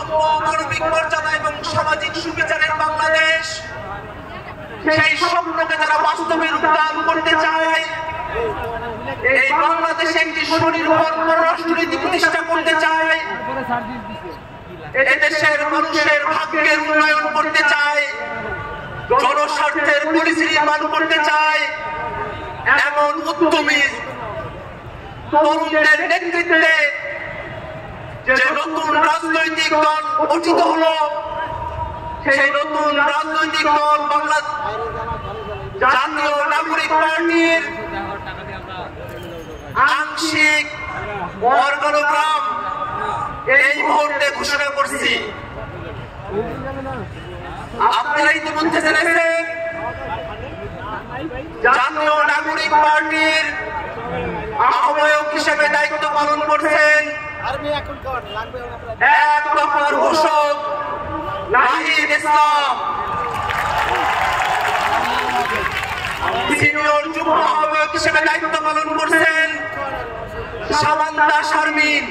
সাম্য, মানবিক মর্যাদা এবং সামাজিক সুবিচারের বাংলাদেশ, সেই স্বপ্নকে যারা বাস্তবে রূপদান করতে চায়, এই বাংলাদেশে একটি স্বনির্ভর পররাষ্ট্রনীতি প্রতিষ্ঠা করতে চায়, এদেশের মানুষের ভাগ্যের উন্নয়ন করতে চায়, জনস্বার্থের পলিসি নির্মাণ করতে চায়, এমন উদ্যমী তরুণদের নেতৃত্বে যে নতুন রাজনৈতিক দল গঠিত হলো, সেই নতুন রাজনৈতিক দল বাংলা জাতীয় নাগরিক পার্টির আংশিক অর্গানোগ্রাম এই মুহূর্তে ঘোষণা করছি। আপনারা ইতিমধ্যে জেনেছেন জাতীয় নাগরিক পার্টির আহ্বায়ক হিসেবে দায়িত্ব পালন করছেন এক দফার ঘোষক নাহিদ ইসলাম, সিনিয়র যুগ্ম আহ্বায়ক হিসেবে দায়িত্ব পালন করছেন সামান্তা শারমিন,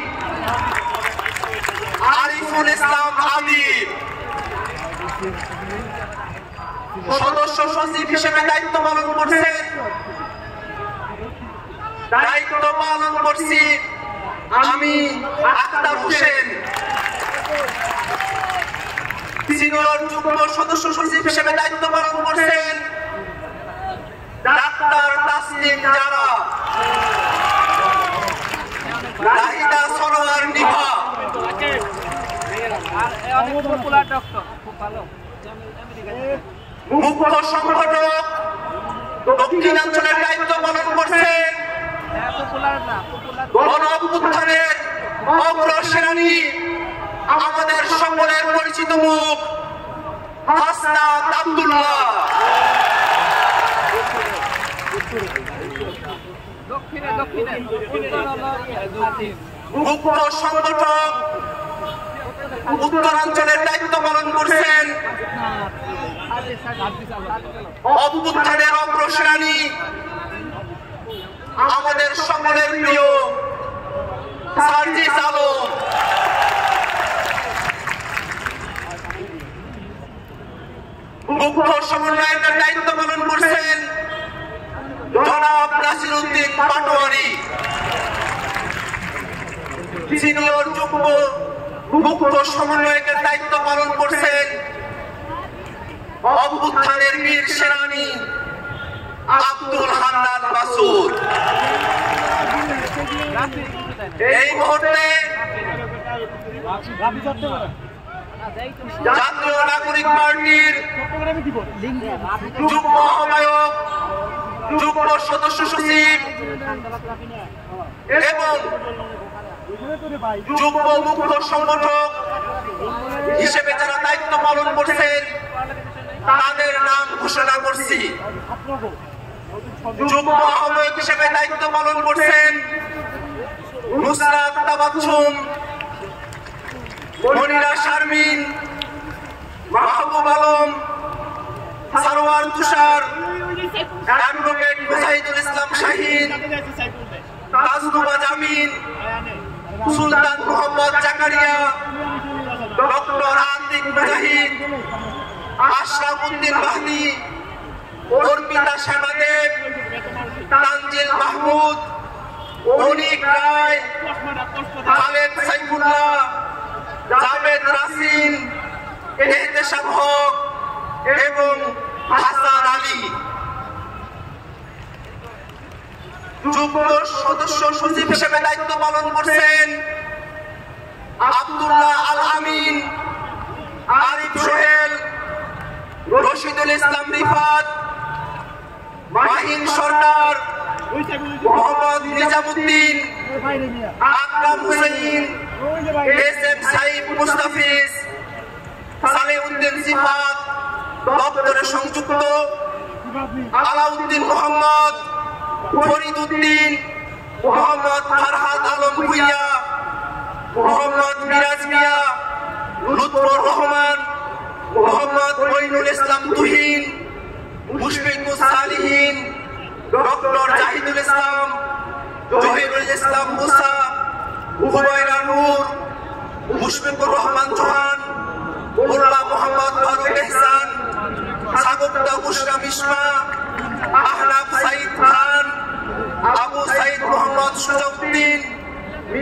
আরিফুল ইসলাম আদিব, সদস্য সচিব হিসেবে দায়িত্ব পালন করছি আমি আখতার হোসেন, সিনিয়র যুগ্ম সদস্য সচিব হিসেবে দায়িত্ব পালন করছেন ডাক্তার তাসলিম জারা, নাহিদা সরোয়ার নিভা, মুখ্য সংগঠক দক্ষিণাঞ্চলের দায়িত্ব পালন করছেন গণ অভ্যুত্থানের অগ্রসেনানী আমাদের সকলের পরিচিত মুখ হাসনাত আব্দুল্লাহ, মুখ্য সংগঠক উত্তরাঞ্চলের দায়িত্ব পালন করছেন অভ্যুত্থানের অগ্রসেনানী আমাদের সকলের প্রিয় সার্জিস আলম, মুখ্য সমন্বয়কের দায়িত্ব পালন করছেন জনাব নাসির উদ্দিন পাটোয়ারি, সিনিয়র যুগ্ম মুখ্য সমন্বয়কের দায়িত্ব পালন করছেন অভ্যুত্থানের বীর সেনানী আব্দুল হান্নান মাসুদ। এই মুহূর্তে জাতীয় নাগরিক পার্টির যুগ্ম আহ্বায়ক, যুগ্ম সদস্য সচিব এবং যুগ্ম মুখ্য সংগঠক হিসেবে যারা দায়িত্ব পালন করছেন তাদের নাম ঘোষণা করছি। যুগ্ম আহ্বায়ক হিসেবে দায়িত্ব পালন করছেন নুসরাত তাবাচ্ছুম, মনিরা শারমিন, মাহবুব আলম, সারোয়ার তুষার, অ্যাডভোকেট মুজাহিদুল ইসলাম শাহিন, তাজনুবা জামিন, সুলতান মোহাম্মদ জাকারিয়া, ডক্টর আতিক মুজাহিদ, আশরাফ উদ্দিন মাহদি, অর্পিতা শ্যামাদেব, তানজিল মাহমুদ, অনিক রায়, খালেদ সাইফুল্লাহ, জাভেদ রাসিন, এহতেশাম হক এবং হাসান আলী। যুগ্ম সদস্য সচিব হিসেবে দায়িত্ব পালন করছেন আব্দুল্লাহ আল আমিন, আরিফ সোহেল, রশিদুল ইসলাম রিফাত, মাহিন সরকার, মোহাম্মদ নিজামুদ্দিন, আকরাম হুসাইন, এস এম সাইফ মুস্তাফিজ, সালেউদ্দিন সিফাত, দপ্তরে সংযুক্ত আলাউদ্দিন মোহাম্মদ, ফরিদ উদ্দিন, মোহাম্মদ ফারহাদ আলম ভুইয়া, মোহাম্মদ মিরাজ মিয়া, লুৎফর রহমান, মোহাম্মদ মঈনুল ইসলাম তুহিন, মুশফিকুস সালিহিন, ডক্টর জাহিদুল ইসলাম, জহিরুল ইসলাম মুসা, হুমায়রা নূর, মুশফিকুর রহমান চৌহান, মোল্লা মোহাম্মদ ফারুক এহসান, সাগুপ্তা বুশরা মিশমা, আহনাফ সাইদ খান, আবু সাইদ মোহাম্মদ সুজউদ্দিন,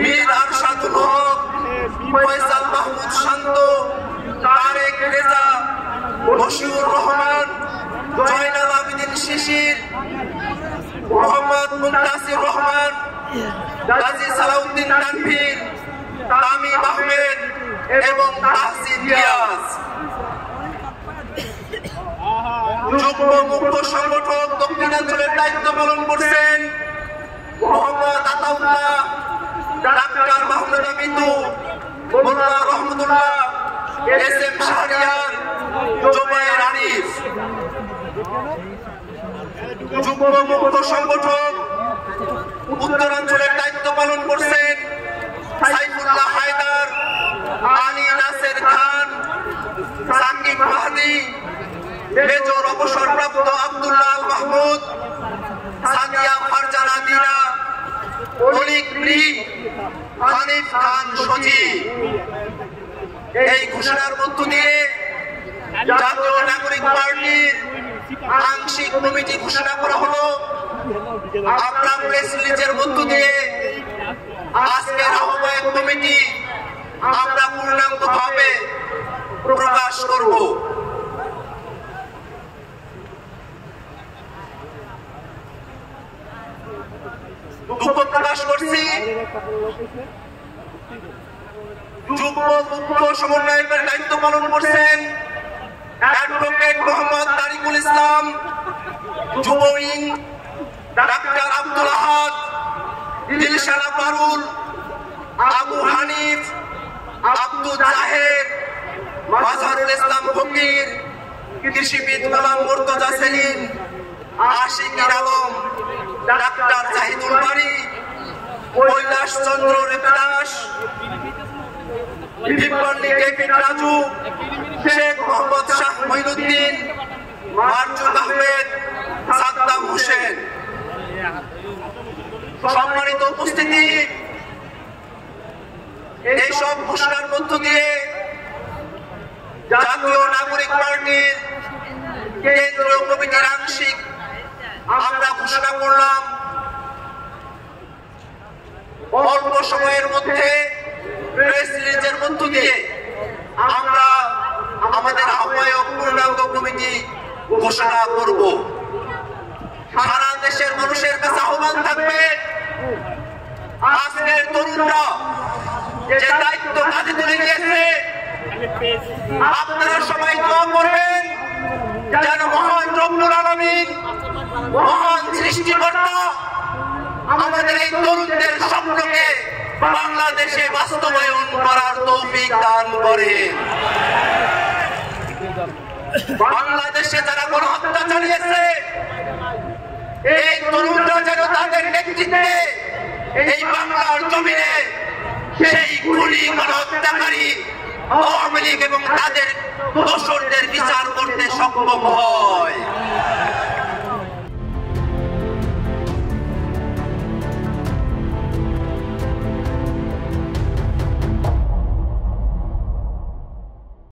মীর আরশাদুল হক, ফয়সাল মাহমুদ শান্ত, তারেক রেজা, বশিউর রহমান, জয়নাল আবেদিন শিশির, মোহাম্মদ মুনতাসির রহমান, গাজী সালাউদ্দিন তানভীর, তামিম আহমেদ এবং তাহসিন রিয়াজ। যুগ্ম মুখ্য সংগঠক দক্ষিণাঞ্চলের দায়িত্ব পালন করছেন মোহাম্মদ আতাউল্লাহ, ডাক্তার মাহমুদা মিতু, মোল্লা রহমতুল্লাহ, এস এম শাহরিয়ার, জুবায়ের আরিফ। যুগ্ম মুখ্য সংগঠক উত্তরাঞ্চলের দায়িত্ব পালন করছেন সাইফুল্লাহ হায়দার, আলী নাসের খান, সাকিব মাহদি, মেজর অবসরপ্রাপ্ত আব্দুল্লাহ আল মাহমুদ, সাদিয়া ফারজানা দিনা, অলিক রিম, হানিফ খান সজীব। এই ঘোষণার মধ্য দিয়ে জাতীয় নাগরিক পার্টির আংশিক কমিটি ঘোষণা করা হলো। আমরা প্রেস রিলিজের মধ্য দিয়ে আজকের আহ্বায়ক কমিটি আমরা পূর্ণাঙ্গভাবে প্রকাশ করব। দুঃখ প্রকাশ করছি যুগ্ম মুখ্য সমন্বয়কের দায়িত্ব পালন করছেন অ্যাডভোকেট মোহাম্মদ তারিকুল ইসলাম, যুব উইং ডাক্তার আব্দুল আহাদ, দিলশানা পারুল, আবু হানিফ, আব্দুল জাহের, মাজহারুল ইসলাম ফকির, কৃষিবিদ গোলাম মুর্তজা সেলিম, আশিকুর আলম, ডাক্তার জাহিদুল বারী, কৈলাস চন্দ্র রেপদাস, দীপবন্দি কেপি রাজু, শেখ মোহাম্মদ শাহ মঈনুদ্দিন, মারজুদ আহমেদ, সাদ্দাম হোসেন। সম্মানিত উপস্থিতি, এইসব ঘোষণার মধ্য দিয়ে জাতীয় নাগরিক পার্টির কেন্দ্রীয় কমিটির আংশিক আমরা ঘোষণা করলাম অল্প সময়ের মধ্যে প্রেস রিলিজের মধ্য দিয়ে আমরা আমাদের আহ্বায়ক পূর্ণাঙ্গ কমিটি ঘোষণা করব। সারা দেশের মানুষের কাছে আহ্বান থাকবে, আজকের তরুণরা যে দায়িত্ব কাঁধে তুলে নিয়েছে, আপনারা সবাই দোয়া করবেন যেন মহান রব্বুল আলামিন, মহান সৃষ্টিকর্তা আমাদের এই তরুণদের স্বপ্নকে বাংলাদেশে বাস্তবায়ন করার তৌফিক দান করেন। বাংলাদেশে যারা গণহত্যা চালিয়েছে, এই তরুণরা যেন তাদের নেতৃত্বে এই বাংলার জমিনে সেই খুনি গণহত্যাকারী আওয়ামী লীগ এবং তাদের দোসরদের বিচার করতে সক্ষম হয়।